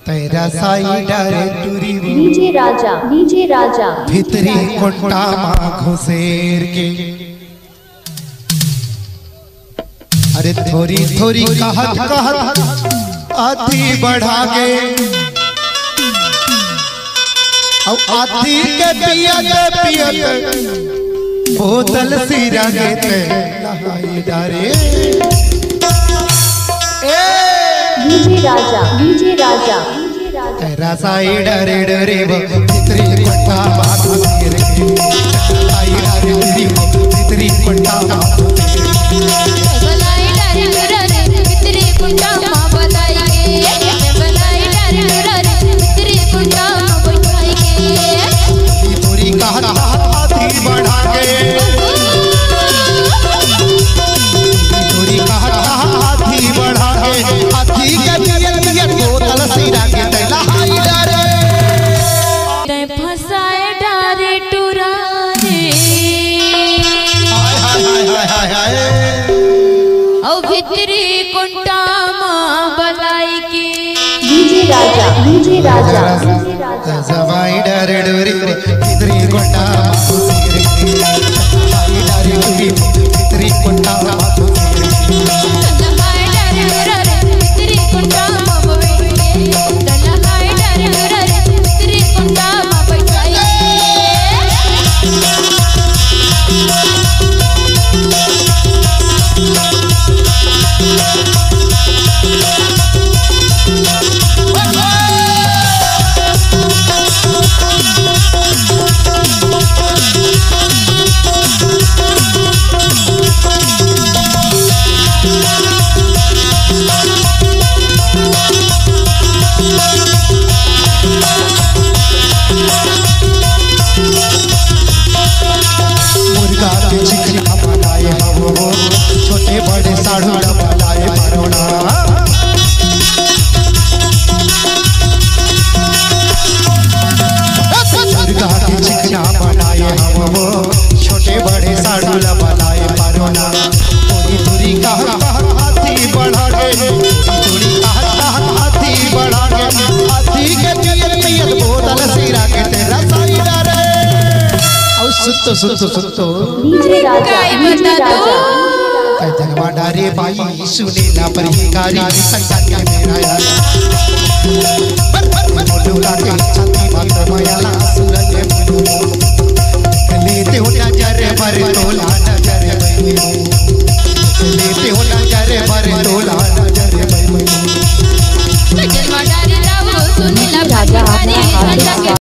तेरा साई डारे टूरी डीजे राजा भितरी कोंटा मां घुसेर के अरे थोड़ी थोड़ी कहत आधी बढ़ा के और आधी के पियत बोतल सिरा के ते नहाई डारे डीजे राजा तेरा साई डरे डरे वो भितरी कोंटा मां घुसेर के साई डारे टूरी वो भितरी कोंटा मां डीजे राजा सवाई डरे डोरी भितरी कोंटा मां घुसेर के साई डारे टूरी वो भितरी कोंटा मां घुसेर छोटे बड़े साढ़ू बनाए परोना मुर्गा के चिकना बनाए हम वो छोटे बड़े साढ़ू बनाए परोना थोड़ी थोड़ी हाथी बढ़ा के थोड़ी हाथी बढ़ा के हाथी के पियत बोतल सिरा के तेरा साई डारे सुतो डीजे राजा जनवा डारे भाई सुने ना परिकारी संगत मेरा यार